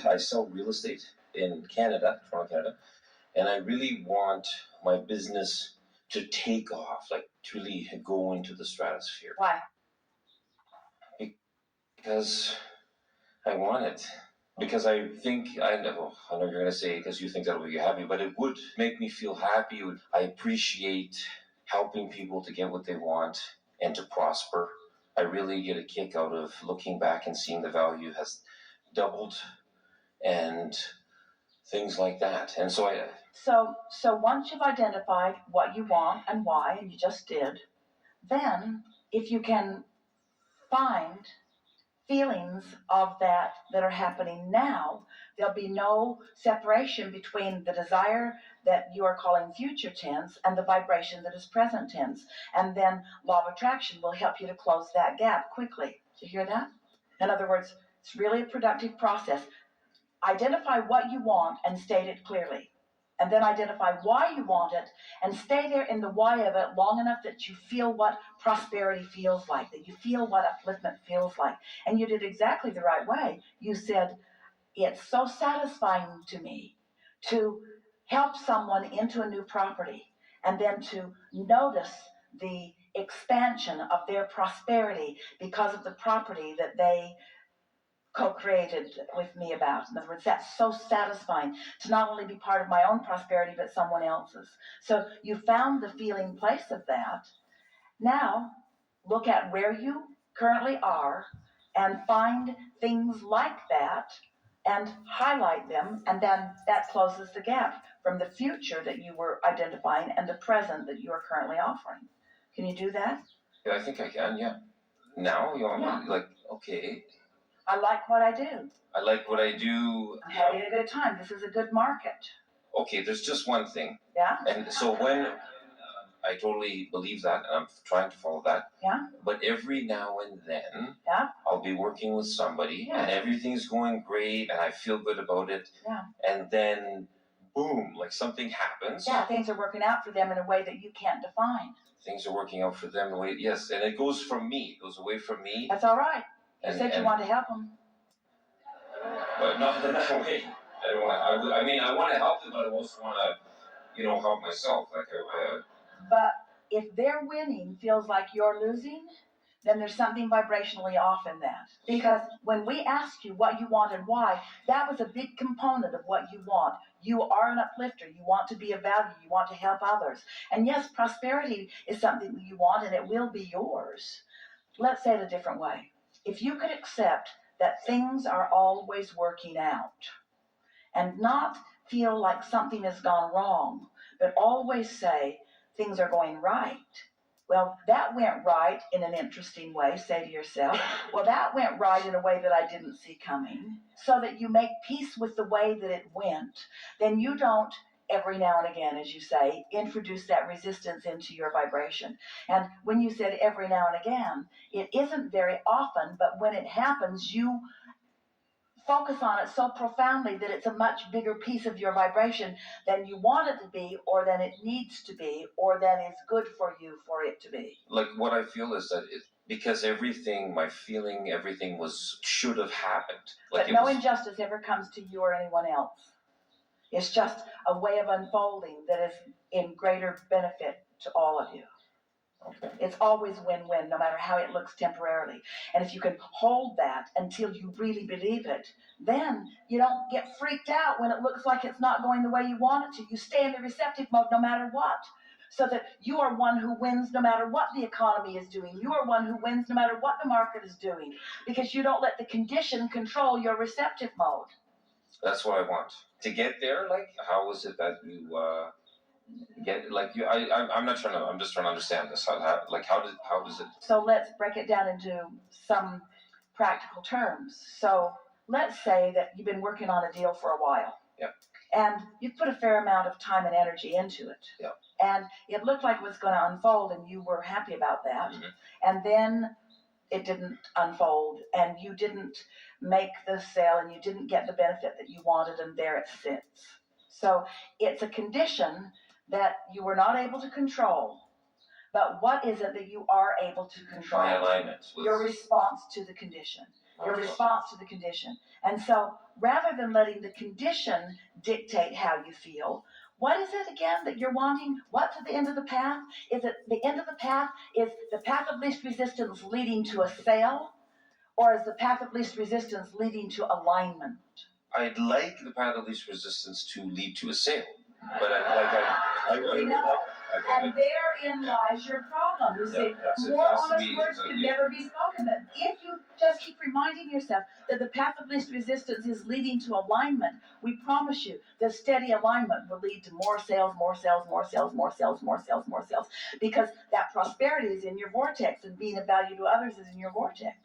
I sell real estate in Canada, Toronto, Canada, and I really want my business to take off, like to really go into the stratosphere. Why? Because I want it. Because I think, I know you're going to say because you think that'll make you happy, but it would make me feel happy. I appreciate helping people to get what they want and to prosper. I really get a kick out of looking back and seeing the value has doubled and things like that. And so So once you've identified what you want and why, and you just did, then if you can find feelings of that are happening now, there'll be no separation between the desire that you are calling future tense and the vibration that is present tense. And then law of attraction will help you to close that gap quickly. Do you hear that? In other words, it's really a productive process. Identify what you want and state it clearly. And then identify why you want it and stay there in the why of it long enough that you feel what prosperity feels like, that you feel what upliftment feels like. And you did exactly the right way. You said, it's so satisfying to me to help someone into a new property and then to notice the expansion of their prosperity because of the property that they co-created with me about. In other words, that's so satisfying to not only be part of my own prosperity, but someone else's. So you found the feeling place of that. Now, look at where you currently are and find things like that and highlight them, and then that closes the gap from the future that you were identifying and the present that you are currently offering. Can you do that? Yeah, I think I can, yeah. Now, I'm like, okay. I like what I do. I like what I do. I'm having a good time. This is a good market. Okay, there's just one thing. Yeah? And so when I totally believe that, and I'm trying to follow that. Yeah? But every now and then, yeah? I'll be working with somebody, yeah. and everything's going great, and I feel good about it. Yeah. And then, boom, like something happens. Yeah, things are working out for them in a way that you can't define. Things are working out for them in a way, yes, and it goes from me. It goes away from me. That's all right. You said you wanted to help them. But not in that way. I don't want. I want to help them, but I also want to, help myself. But if their winning feels like you're losing, then there's something vibrationally off in that. Because when we asked you what you want and why, that was a big component of what you want. You are an uplifter. You want to be of value. You want to help others. And yes, prosperity is something that you want, and it will be yours. Let's say it a different way. If you could accept that things are always working out and not feel like something has gone wrong, but always say things are going right. Well, that went right in an interesting way, say to yourself. Well, that went right in a way that I didn't see coming. So that you make peace with the way that it went. Then you don't, every now and again, as you say, introduce that resistance into your vibration. And when you said every now and again, it isn't very often, but when it happens, you focus on it so profoundly that it's a much bigger piece of your vibration than you want it to be, or than it needs to be, or than is good for you for it to be. Like what I feel is that because everything, my feeling, everything should have happened. Like but no injustice ever comes to you or anyone else. It's just a way of unfolding that is in greater benefit to all of you. Okay. It's always win-win, no matter how it looks temporarily. And if you can hold that until you really believe it, then you don't get freaked out when it looks like it's not going the way you want it to. You stay in the receptive mode no matter what. So that you are one who wins no matter what the economy is doing. You are one who wins no matter what the market is doing. Because you don't let the condition control your receptive mode. That's what I want. To get there, like, how is it that you get, like, you? I'm not trying to. I'm just trying to understand this. How does it? So let's break it down into some practical terms. So let's say that you've been working on a deal for a while. Yeah. And you put a fair amount of time and energy into it. Yeah. And it looked like it was going to unfold, and you were happy about that. Mm-hmm. And then it didn't unfold, and you didn't make the sale, and you didn't get the benefit that you wanted, and there it sits. So it's a condition that you were not able to control. But what is it that you are able to control? My alignment. Your response to the condition. Your response to the condition. And so rather than letting the condition dictate how you feel, what is it again that you're wanting? What's at the end of the path? Is it the end of the path? Is the path of least resistance leading to a sale? Or is the path of least resistance leading to alignment? I'd like the path of least resistance to lead to a sale, but and therein lies your problem. You see, more honest words could never be spoken. That if you just keep reminding yourself that the path of least resistance is leading to alignment, we promise you that steady alignment will lead to more sales, more sales, more sales, more sales, more sales, more sales, because that prosperity is in your vortex, and being of value to others is in your vortex.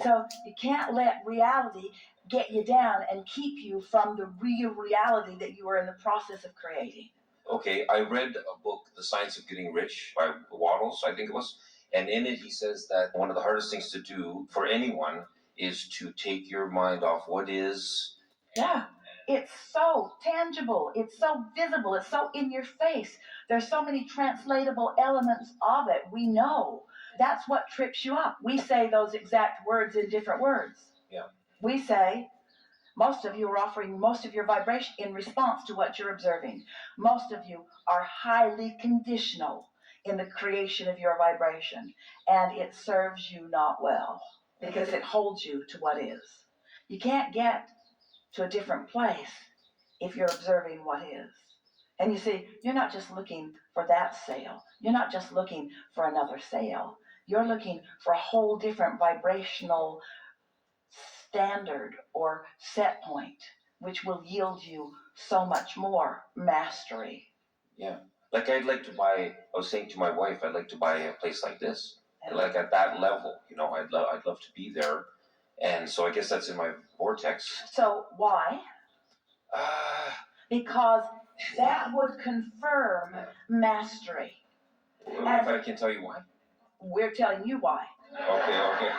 So you can't let reality get you down and keep you from the real reality that you are in the process of creating. Okay, I read a book, The Science of Getting Rich by Waddles, I think it was, and in it he says that one of the hardest things to do for anyone is to take your mind off what is. Yeah, it's so tangible, it's so visible, it's so in your face. There's so many translatable elements of it. We know. That's what trips you up. We say those exact words in different words. Yeah. We say, most of you are offering most of your vibration in response to what you're observing. Most of you are highly conditional in the creation of your vibration, and it serves you not well because it holds you to what is. You can't get to a different place if you're observing what is. And you see, you're not just looking for that sale. You're not just looking for another sale. You're looking for a whole different vibrational standard or set point, which will yield you so much more mastery. Yeah. Like I'd like to buy, I was saying to my wife, I'd like to buy a place like this. Yeah. Like at that level, I'd love to be there. And so I guess that's in my vortex. So why? Because that would confirm mastery. If I can tell you why? We're telling you why. Okay.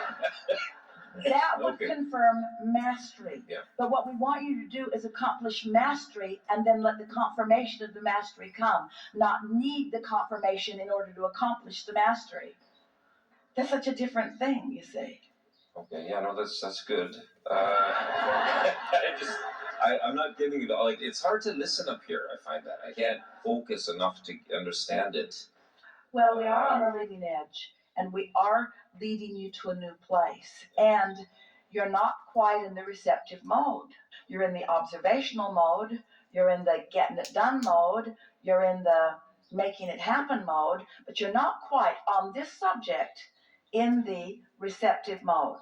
That would confirm mastery. Yeah. But what we want you to do is accomplish mastery and then let the confirmation of the mastery come, not need the confirmation in order to accomplish the mastery. That's such a different thing, you see. Okay, yeah, no, that's good. I'm not getting it all. Like, it's hard to listen up here. I find that I can't focus enough to understand it. Well, we are on a leading edge, and we are leading you to a new place. And you're not quite in the receptive mode. You're in the observational mode. You're in the getting it done mode. You're in the making it happen mode. But you're not quite on this subject in the receptive mode,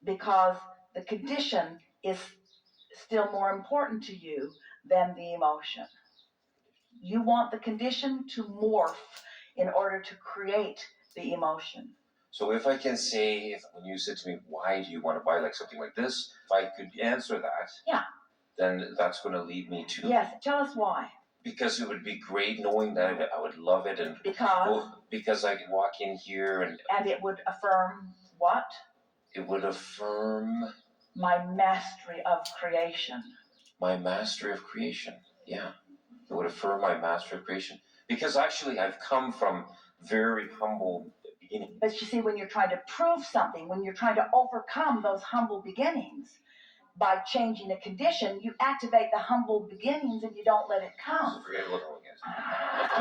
because the condition is still more important to you than the emotion. You want the condition to morph in order to create the emotion. So if I can say, when you said to me, why do you want to buy like something like this? If I could answer that, yeah, then that's going to lead me to. Yes, tell us why. Because it would be great knowing that I would love it, and because I could walk in here and it would affirm what? It would affirm my mastery of creation. My mastery of creation, yeah. It would affirm my mastery of creation. Because actually I've come from very humble beginnings. But you see, when you're trying to prove something, when you're trying to overcome those humble beginnings, by changing a condition, you activate the humble beginnings and you don't let it come. So forget what I'm against.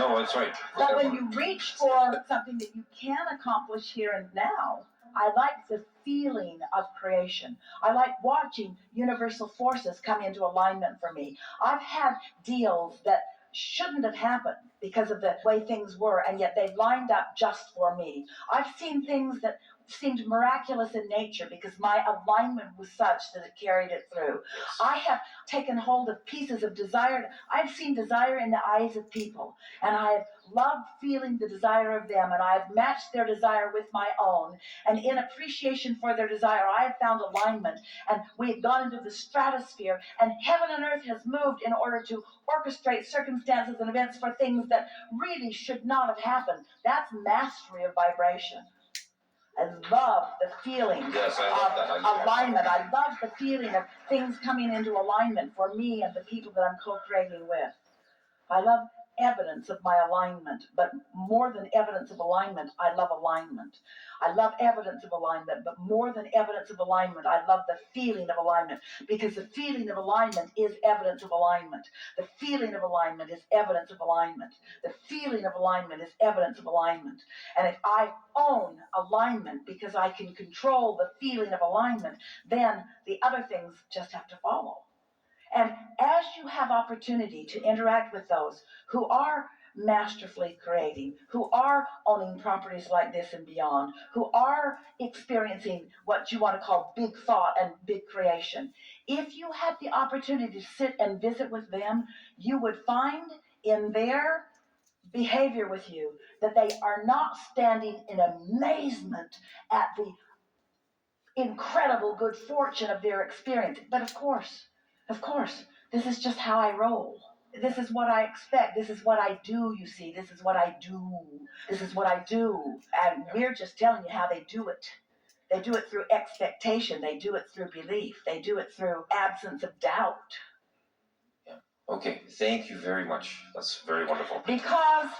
No, that's right. But when you reach for something that you can accomplish here and now, I like the feeling of creation. I like watching universal forces come into alignment for me. I've had deals that shouldn't have happened because of the way things were, and yet they lined up just for me. I've seen things that seemed miraculous in nature because my alignment was such that it carried it through. I have taken hold of pieces of desire. I've seen desire in the eyes of people, and I have loved feeling the desire of them, and I have matched their desire with my own, and in appreciation for their desire, I have found alignment, and we have gone into the stratosphere, and heaven and earth has moved in order to orchestrate circumstances and events for things that really should not have happened. That's mastery of vibration. I love the feeling of alignment. I love the feeling of things coming into alignment for me and the people that I'm co-creating with. I love evidence of my alignment, but more than evidence of alignment, I love alignment. I love evidence of alignment, but more than evidence of alignment, I love the feeling of alignment, because the feeling of alignment is evidence of alignment. The feeling of alignment is evidence of alignment. The feeling of alignment is evidence of alignment. And if I own alignment because I can control the feeling of alignment, then the other things just have to follow. And as you have opportunity to interact with those who are masterfully creating, who are owning properties like this and beyond, who are experiencing what you want to call big thought and big creation, if you had the opportunity to sit and visit with them, you would find in their behavior with you that they are not standing in amazement at the incredible good fortune of their experience. But of course, this is just how I roll. This is what I expect. This is what I do, you see. This is what I do. This is what I do. And we're just telling you how they do it. They do it through expectation. They do it through belief. They do it through absence of doubt. Yeah. Okay, thank you very much. That's very wonderful. Because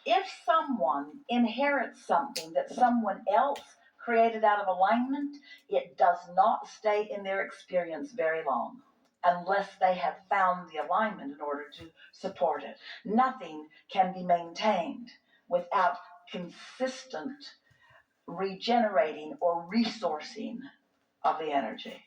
if someone inherits something that someone else created out of alignment, it does not stay in their experience very long unless they have found the alignment in order to support it. Nothing can be maintained without consistent regenerating or resourcing of the energy.